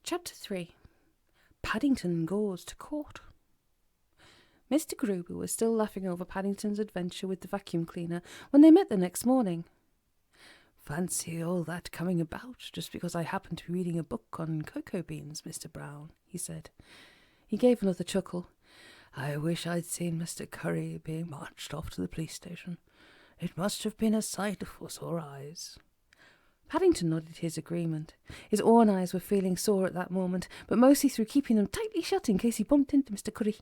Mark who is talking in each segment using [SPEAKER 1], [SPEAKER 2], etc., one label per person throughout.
[SPEAKER 1] Chapter 3. Paddington Goes to Court. Mr. Gruber was still laughing over Paddington's adventure with the vacuum cleaner when they met the next morning. "Fancy all that coming about just because I happened to be reading a book on cocoa beans, Mr. Brown," he said. He gave another chuckle. "I wish I'd seen Mr. Curry being marched off to the police station. It must have been a sight for sore eyes." Paddington nodded his agreement. His own eyes were feeling sore at that moment, but mostly through keeping them tightly shut in case he bumped into Mr. Curry.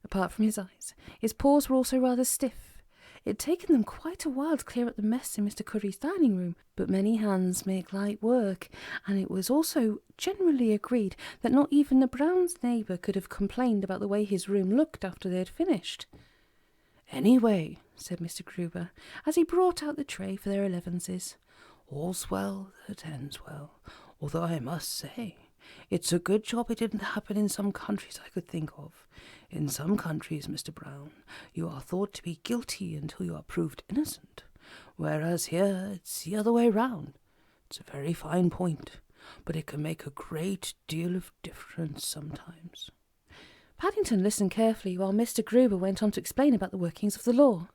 [SPEAKER 1] Apart from his eyes, his paws were also rather stiff. It had taken them quite a while to clear up the mess in Mr. Curry's dining room, but many hands make light work, and it was also generally agreed that not even the Brown's neighbour could have complained about the way his room looked after they had finished. "Anyway," said Mr. Gruber, as he brought out the tray for their elevenses, "all's well that ends well, although I must say, it's a good job it didn't happen in some countries I could think of. In some countries, Mr. Brown, you are thought to be guilty until you are proved innocent, whereas here it's the other way round. It's a very fine point, but it can make a great deal of difference sometimes." Paddington listened carefully while Mr. Gruber went on to explain about the workings of the law.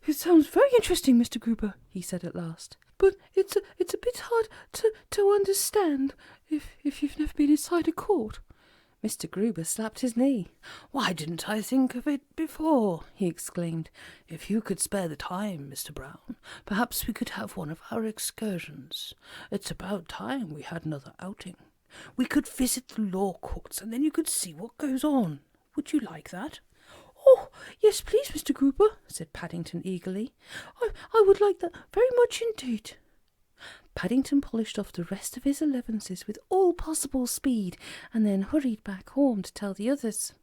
[SPEAKER 1] "It sounds very interesting, Mr. Gruber," he said at last. "But it's a bit hard to understand if you've never been inside a court." Mr. Gruber slapped his knee. "Why didn't I think of it before?" he exclaimed. "If you could spare the time, Mr. Brown, perhaps we could have one of our excursions. It's about time we had another outing. We could visit the law courts, and then you could see what goes on. Would you like that?" "Oh, yes, please, Mr. Gruber," said Paddington eagerly. I would like that very much indeed." Paddington polished off the rest of his elevenses with all possible speed, and then hurried back home to tell the others.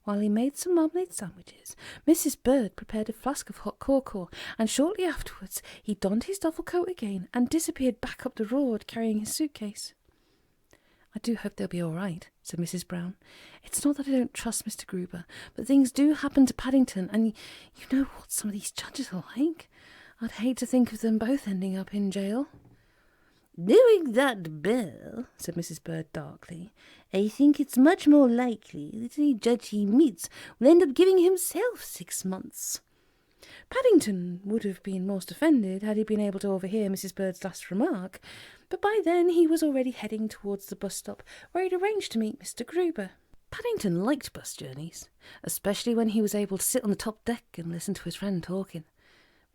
[SPEAKER 1] While he made some marmalade sandwiches, Mrs. Bird prepared a flask of hot cocoa, and shortly afterwards he donned his duffel coat again and disappeared back up the road carrying his suitcase. "I do hope they'll be all right," said Mrs. Brown. "It's not that I don't trust Mr. Gruber, but things do happen to Paddington, and you know what some of these judges are like. I'd hate to think of them both ending up in jail."
[SPEAKER 2] "Knowing that, Bill," said Mrs. Bird darkly, "I think it's much more likely that any judge he meets will end up giving himself 6 months.
[SPEAKER 1] Paddington would have been most offended had he been able to overhear Mrs. Bird's last remark, but by then he was already heading towards the bus stop where he'd arranged to meet Mr. Gruber. Paddington liked bus journeys, especially when he was able to sit on the top deck and listen to his friend talking.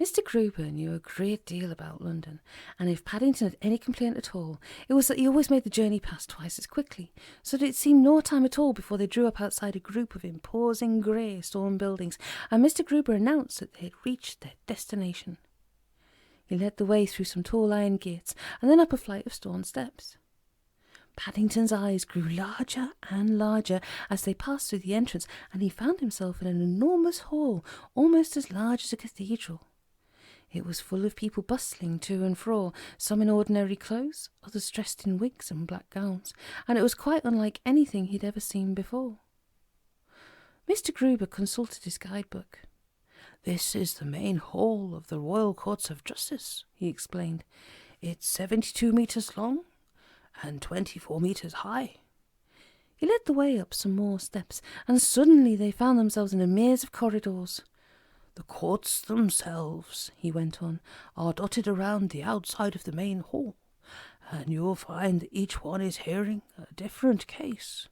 [SPEAKER 1] Mr. Gruber knew a great deal about London, and if Paddington had any complaint at all, it was that he always made the journey past twice as quickly, so that it seemed no time at all before they drew up outside a group of imposing grey stone buildings, and Mr. Gruber announced that they had reached their destination. He led the way through some tall iron gates, and then up a flight of stone steps. Paddington's eyes grew larger and larger as they passed through the entrance, and he found himself in an enormous hall, almost as large as a cathedral. It was full of people bustling to and fro, some in ordinary clothes, others dressed in wigs and black gowns, and it was quite unlike anything he'd ever seen before. Mr. Gruber consulted his guidebook. "This is the main hall of the Royal Courts of Justice," he explained. "It's 72 metres long and 24 metres high." He led the way up some more steps, and suddenly they found themselves in a maze of corridors. "The courts themselves," he went on, "are dotted around the outside of the main hall, and you'll find that each one is hearing a different case.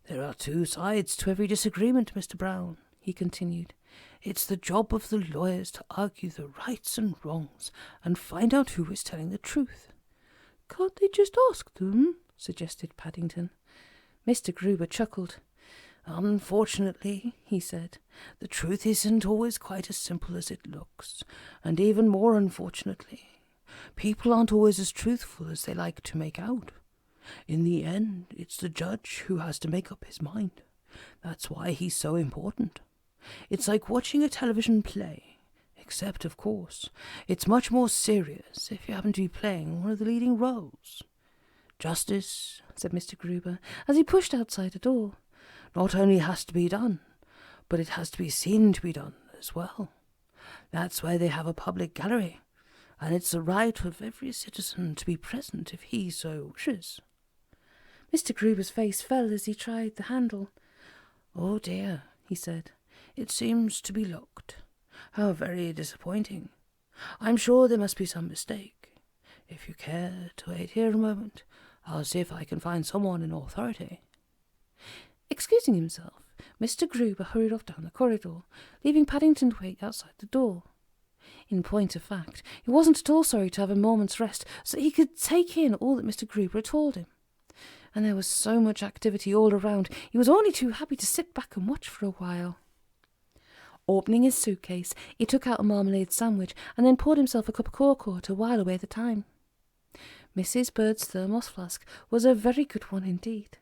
[SPEAKER 1] There are 2 sides to every disagreement, Mr. Brown," he continued. "It's the job of the lawyers to argue the rights and wrongs and find out who is telling the truth." "Can't they just ask them?" suggested Paddington. Mr. Gruber chuckled. "Unfortunately," he said, "the truth isn't always quite as simple as it looks, and even more unfortunately, people aren't always as truthful as they like to make out. In the end, it's the judge who has to make up his mind. That's why he's so important. It's like watching a television play, except, of course, it's much more serious if you happen to be playing one of the leading roles. Justice," said Mr. Gruber, as he pushed outside a door, "not only has to be done, but it has to be seen to be done as well. That's why they have a public gallery,
[SPEAKER 2] and it's the right of every citizen to be present if he so wishes."
[SPEAKER 1] Mr. Gruber's face fell as he tried the handle.
[SPEAKER 2] "Oh dear," he said, "it seems to be locked. How very disappointing. I'm sure there must be some mistake. If you care to wait here a moment, I'll see if I can find someone in authority."
[SPEAKER 1] Excusing himself, Mr. Gruber hurried off down the corridor, leaving Paddington to wait outside the door. In point of fact, he wasn't at all sorry to have a moment's rest so that he could take in all that Mr. Gruber had told him. And there was so much activity all around, he was only too happy to sit back and watch for a while. Opening his suitcase, he took out a marmalade sandwich and then poured himself a cup of cocoa to while away the time. Mrs. Bird's thermos flask was a very good one indeed.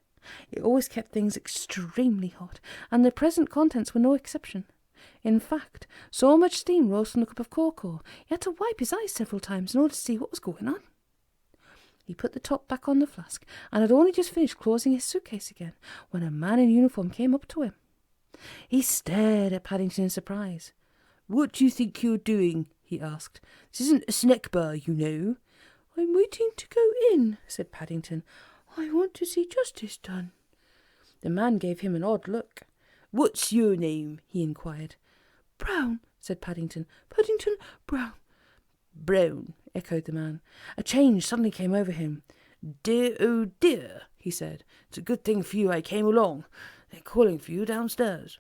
[SPEAKER 1] It always kept things extremely hot, and the present contents were no exception. In fact, so much steam rose from the cup of cocoa, he had to wipe his eyes several times in order to see what was going on. He put the top back on the flask, and had only just finished closing his suitcase again, when a man in uniform came up to him. He stared at Paddington in surprise.
[SPEAKER 2] "What do you think you're doing?" he asked. "This isn't a snack bar, you know."
[SPEAKER 1] "I'm waiting to go in," said Paddington. "I want to see justice done."
[SPEAKER 2] The man gave him an odd look. "What's your name?" he inquired.
[SPEAKER 1] "Brown," said Paddington. "Paddington Brown."
[SPEAKER 2] "Brown," echoed the man. A change suddenly came over him. "Dear, oh dear," he said. "It's a good thing for you I came along. They're calling for you downstairs."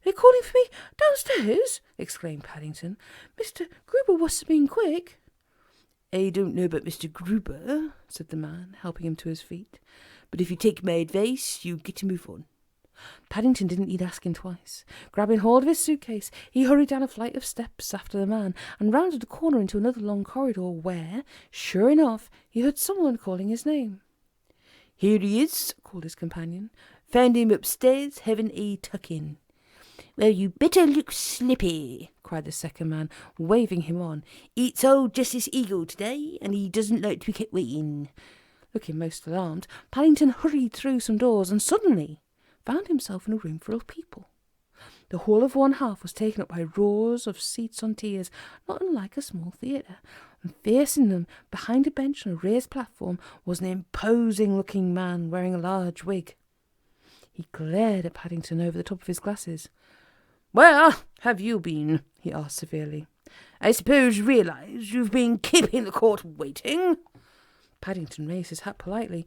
[SPEAKER 1] "They're calling for me downstairs?" exclaimed Paddington. "Mr. Gruber must have been quick."
[SPEAKER 2] "I don't know about Mr. Gruber," said the man, helping him to his feet. "But if you take my advice, you get to move on."
[SPEAKER 1] Paddington didn't need asking twice. Grabbing hold of his suitcase, he hurried down a flight of steps after the man and rounded the corner into another long corridor where, sure enough, he heard someone calling his name.
[SPEAKER 2] "Here he is," called his companion. "Found him upstairs having a tuck-in." "Well, you better look slippy," cried the second man, waving him on. "It's old Justice Eagle today, and he doesn't like to be kept waiting."
[SPEAKER 1] Looking most alarmed, Paddington hurried through some doors and suddenly found himself in a room full of people. The whole of one half was taken up by rows of seats on tiers, not unlike a small theatre, and facing them, behind a bench on a raised platform, was an imposing-looking man wearing a large wig. He glared at Paddington over the top of his glasses.
[SPEAKER 2] "Where have you been?" he asked severely. "I suppose you realise you've been keeping the court waiting?"
[SPEAKER 1] Paddington raised his hat politely.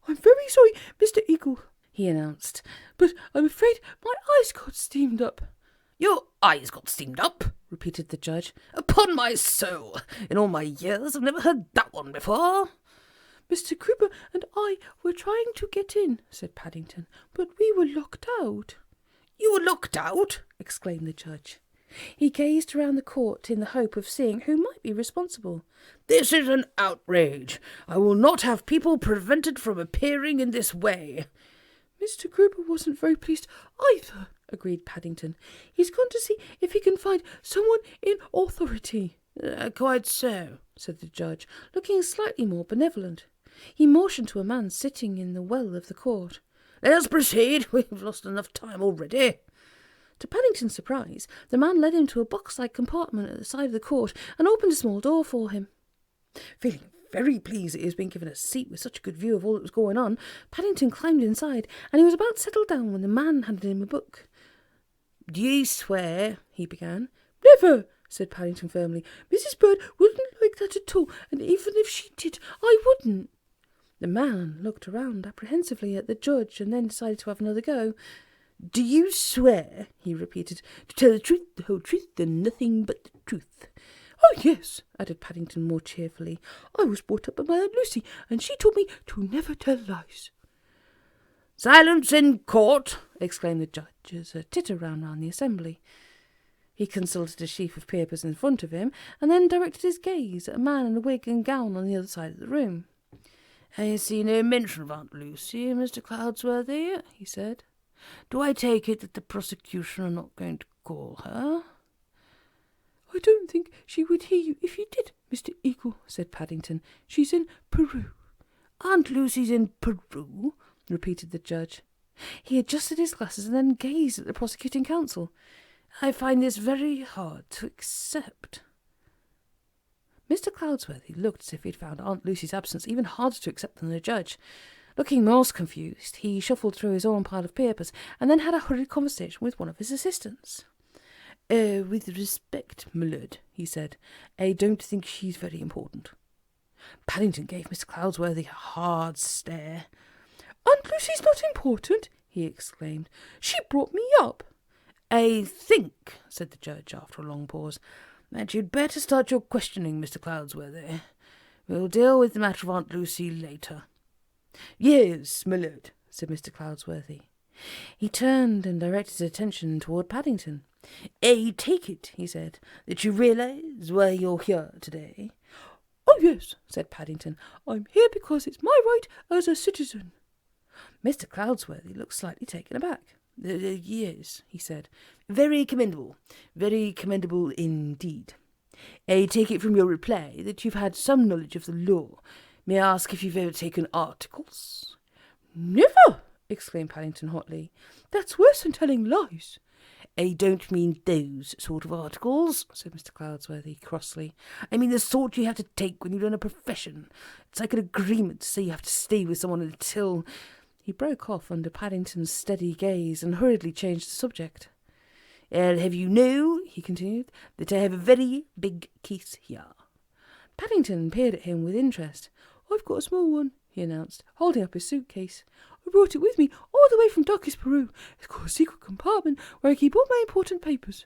[SPEAKER 1] "I'm very sorry, Mr. Eagle," he announced, "but I'm afraid my eyes got steamed up."
[SPEAKER 2] "Your eyes got steamed up?" repeated the judge. "Upon my soul, in all my years I've never heard that one before."
[SPEAKER 1] "Mr. Gruber and I were trying to get in," said Paddington, "but we were locked out."
[SPEAKER 2] "You were locked out?" exclaimed the judge.
[SPEAKER 1] He gazed around the court in the hope of seeing who might be responsible.
[SPEAKER 2] "This is an outrage. I will not have people prevented from appearing in this way."
[SPEAKER 1] "Mr. Gruber wasn't very pleased either," agreed Paddington. "He's gone to see if he can find someone in authority."
[SPEAKER 2] Quite so," said the judge,
[SPEAKER 1] looking slightly more benevolent. He motioned to a man sitting in the well of the court.
[SPEAKER 2] "Let us proceed. We've lost enough time already."
[SPEAKER 1] To Paddington's surprise, the man led him to a box-like compartment at the side of the court and opened a small door for him. Feeling very pleased that he was being given a seat with such a good view of all that was going on, Paddington climbed inside, and he was about to settle down when the man handed him a book.
[SPEAKER 2] "Do you swear?" he began.
[SPEAKER 1] "Never," said Paddington firmly. "Mrs. Bird wouldn't like that at all, and even if she did, I wouldn't." The man looked around apprehensively at the judge and then decided to have another go.
[SPEAKER 2] "Do you swear," he repeated, "to tell the truth, the whole truth, and nothing but the truth?"
[SPEAKER 1] "Oh, yes," added Paddington more cheerfully. "I was brought up by my Aunt Lucy, and she taught me to never tell lies."
[SPEAKER 2] "Silence in court!"
[SPEAKER 1] exclaimed the judge as a titter ran round the assembly. He consulted a sheaf of papers in front of him, and then directed his gaze at a man in a wig and gown on the other side of the room.
[SPEAKER 2] "I see no mention of Aunt Lucy, Mr. Cloudsworthy," he said. "Do I take it that the prosecution are not going to call her?"
[SPEAKER 1] "I don't think she would hear you if you did, Mr. Eagle," said Paddington. "She's in Peru."
[SPEAKER 2] "Aunt Lucy's in Peru?" repeated the judge.
[SPEAKER 1] He adjusted his glasses and then gazed at the prosecuting counsel.
[SPEAKER 2] "I find this very hard to accept."
[SPEAKER 1] Mr. Cloudsworthy looked as if he'd found Aunt Lucy's absence even harder to accept than the judge. Looking most confused, he shuffled through his own pile of papers and then had a hurried conversation with one of his assistants. With respect, my lord, he said, I don't think she's very important. Paddington gave Mr. Cloudsworthy a hard stare. Aunt Lucy's not important, he exclaimed. She brought me up. I think, said the judge after a long pause, that you'd better start your questioning, Mr. Cloudsworthy. We'll deal with the matter of Aunt Lucy later. Yes, my lord, said Mr. Cloudsworthy. He turned and directed his attention toward Paddington. I take it, he said, that you realise why you're here today. Oh, yes, said Paddington. I'm here because it's my right as a citizen. Mr. Cloudsworthy looked slightly taken aback. Yes, he said. Very commendable indeed. I take it from your reply that you've had some knowledge of the law. May I ask if you've ever taken articles? Never, exclaimed Paddington hotly. That's worse than telling lies. I don't mean those sort of articles, said Mr. Cloudsworthy crossly. I mean the sort you have to take when you learn a profession. It's like an agreement to say you have to stay with someone until... He broke off under Paddington's steady gaze and hurriedly changed the subject. I'll have you know, he continued, that I have a very big case here. Paddington peered at him with interest. I've got a small one, he announced, holding up his suitcase. I brought it with me all the way from Darkest Peru. It's got a secret compartment where I keep all my important papers.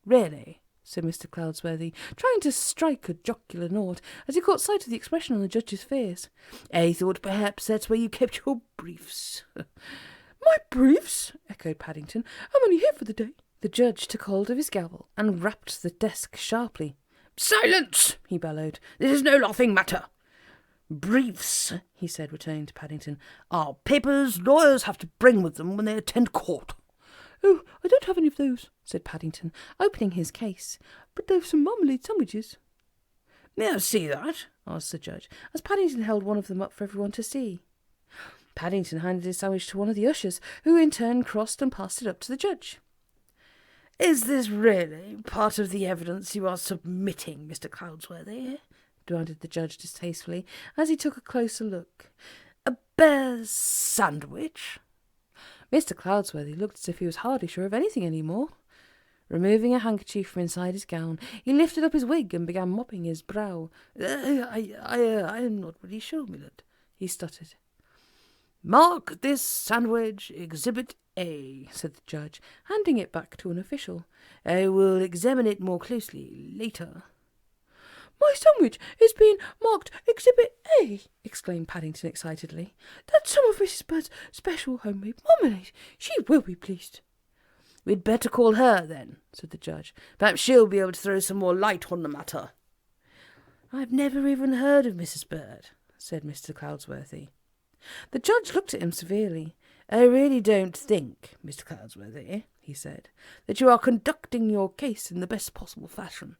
[SPEAKER 1] Really? Said Mr. Cloudsworthy, trying to strike a jocular note as he caught sight of the expression on the judge's face. I thought perhaps that's where you kept your briefs. My briefs? Echoed Paddington. I'm only here for the day. The judge took hold of his gavel and rapped the desk sharply. Silence! He bellowed. This is no laughing matter. Briefs, he said, returning to Paddington, are papers lawyers have to bring with them when they attend court. Oh, I don't have any of those, said Paddington, opening his case, but they've some marmalade sandwiches. May I see that? Asked the judge, as Paddington held one of them up for everyone to see. Paddington handed his sandwich to one of the ushers, who in turn crossed and passed it up to the judge. Is this really part of the evidence you are submitting, Mr. Cloudsworthy? Demanded the judge distastefully, as he took a closer look. A bear's sandwich? Mr. Cloudsworthy looked as if he was hardly sure of anything any more. Removing a handkerchief from inside his gown, he lifted up his wig and began mopping his brow. I am not really sure, my lord, he stuttered. Mark this sandwich Exhibit A, said the judge, handing it back to an official. I will examine it more closely later. My sandwich is being marked Exhibit A, exclaimed Paddington excitedly. That's some of Mrs. Bird's special homemade marmalade. She will be pleased. We'd better call her, then, said the judge. Perhaps she'll be able to throw some more light on the matter. I've never even heard of Mrs. Bird, said Mr. Cloudsworthy. The judge looked at him severely. I really don't think, Mr. Cloudsworthy, he said, that you are conducting your case in the best possible fashion.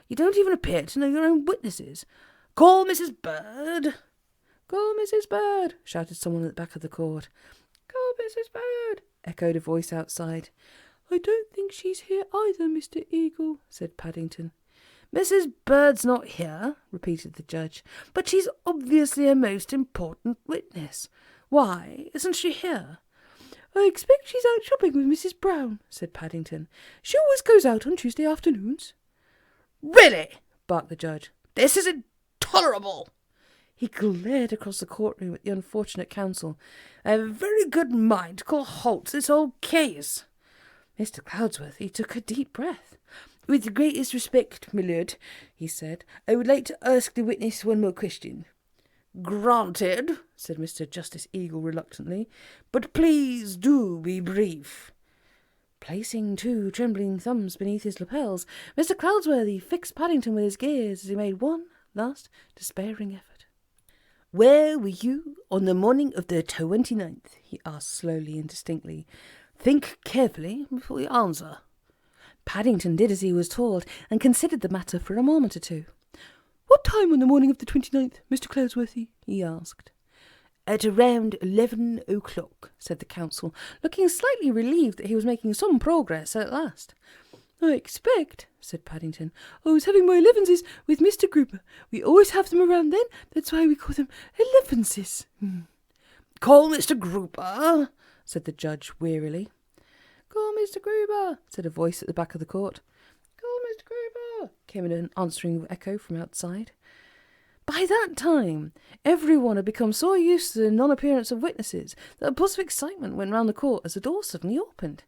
[SPEAKER 1] You don't even appear to know your own witnesses. Call Mrs. Bird. Call Mrs. Bird, shouted someone at the back of the court. Call Mrs. Bird, echoed a voice outside. I don't think she's here either, Mr. Eagle, said Paddington. Mrs. Bird's not here, repeated the judge, but she's obviously a most important witness. Why isn't she here? I expect she's out shopping with Mrs. Brown, said Paddington. She always goes out on Tuesday afternoons. Really? Barked the judge. This is intolerable. He glared across the courtroom at the unfortunate counsel. I have a very good mind to call halt to this old case. Mr. Cloudsworthy took a deep breath. With the greatest respect, my lord, he said, I would like to ask the witness one more question. Granted, said Mr. Justice Eagle reluctantly, but please do be brief. Placing two trembling thumbs beneath his lapels, Mr. Cloudsworthy fixed Paddington with his gaze as he made one last despairing effort. Where were you on the morning of the 29th? He asked slowly and distinctly. Think carefully before you answer. Paddington did as he was told, and considered the matter for a moment or two. What time on the morning of the 29th, Mr. Cloudsworthy? He asked. At around 11 o'clock, said the counsel, looking slightly relieved that he was making some progress at last. I expect, said Paddington, I was having my elevenses with Mr. Gruber. We always have them around then. That's why we call them elevenses.
[SPEAKER 2] Call Mr. Gruber, said the judge wearily.
[SPEAKER 1] Call Mr. Gruber, said a voice at the back of the court. Call Mr. Gruber, came in an answering echo from outside. By that time, everyone had become so used to the non-appearance of witnesses that a buzz of excitement went round the court as the door suddenly opened.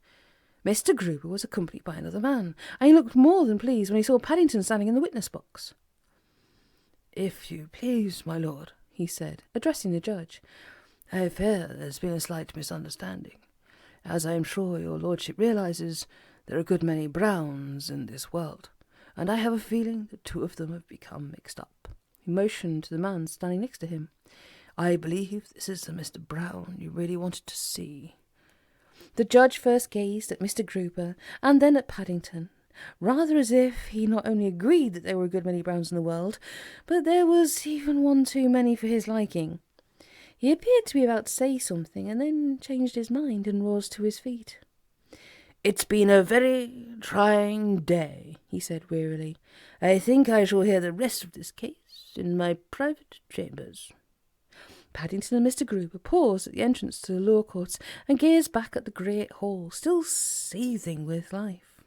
[SPEAKER 1] Mr. Gruber was accompanied by another man, and he looked more than pleased when he saw Paddington standing in the witness box.
[SPEAKER 2] If you please, my lord, he said, addressing the judge, I fear there's been a slight misunderstanding. As I am sure your lordship realizes, there are a good many Browns in this world, and I have a feeling that two of them have become mixed up.
[SPEAKER 1] He motioned to the man standing next to him.
[SPEAKER 2] I believe this is the Mr. Brown you really wanted to see.
[SPEAKER 1] The judge first gazed at Mr. Gruber and then at Paddington, rather as if he not only agreed that there were a good many Browns in the world, but there was even one too many for his liking. He appeared to be about to say something, and then changed his mind and rose to his feet.
[SPEAKER 2] It's been a very trying day, he said wearily. I think I shall hear the rest of this case in my private chambers.
[SPEAKER 1] Paddington and Mr. Gruber paused at the entrance to the law courts and gazed back at the great hall, still seething with life.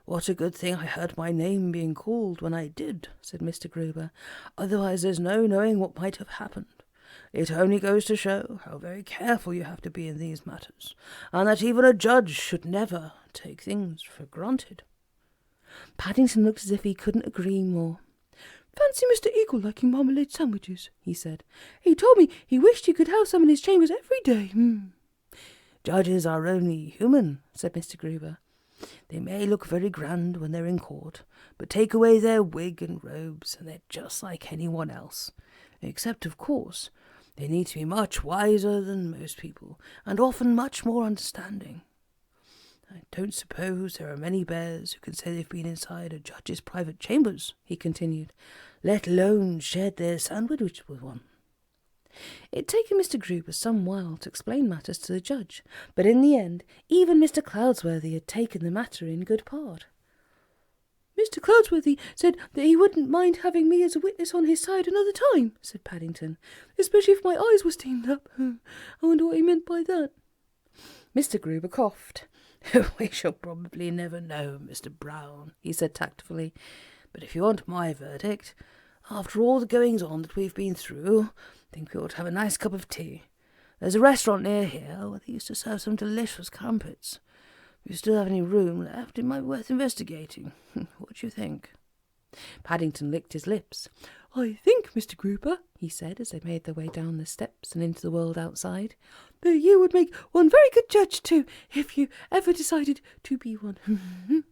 [SPEAKER 2] What a good thing I heard my name being called when I did, said Mr. Gruber. Otherwise there's no knowing what might have happened. It only goes to show how very careful you have to be in these matters, and that even a judge should never take things for granted.
[SPEAKER 1] Paddington looked as if he couldn't agree more. Fancy Mr. Eagle liking marmalade sandwiches, he said. He told me he wished he could have some in his chambers every day.
[SPEAKER 2] Judges are only human, said Mr. Gruber. They may look very grand when they're in court, but take away their wig and robes, and they're just like anyone else. Except, of course, they need to be much wiser than most people, and often much more understanding. I don't suppose there are many bears who can say they've been inside a judge's private chambers, he continued, let alone shared their sandwich with one.
[SPEAKER 1] It had taken Mr. Gruber some while to explain matters to the judge, but in the end even Mr. Cloudsworthy had taken the matter in good part. Mr. Cloudsworthy said that he wouldn't mind having me as a witness on his side another time, said Paddington, especially if my eyes were steamed up. I wonder what he meant by that. Mr. Gruber coughed.
[SPEAKER 2] We shall probably never know, Mr. Brown, he said tactfully. But if you want my verdict, after all the goings-on that we've been through, I think we ought to have a nice cup of tea. There's a restaurant near here where they used to serve some delicious crumpets. If you still have any room left, it might be worth investigating. What do you think?
[SPEAKER 1] Paddington licked his lips. I think, Mr. Gruber, he said as they made their way down the steps and into the world outside, that you would make one very good judge too, if you ever decided to be one.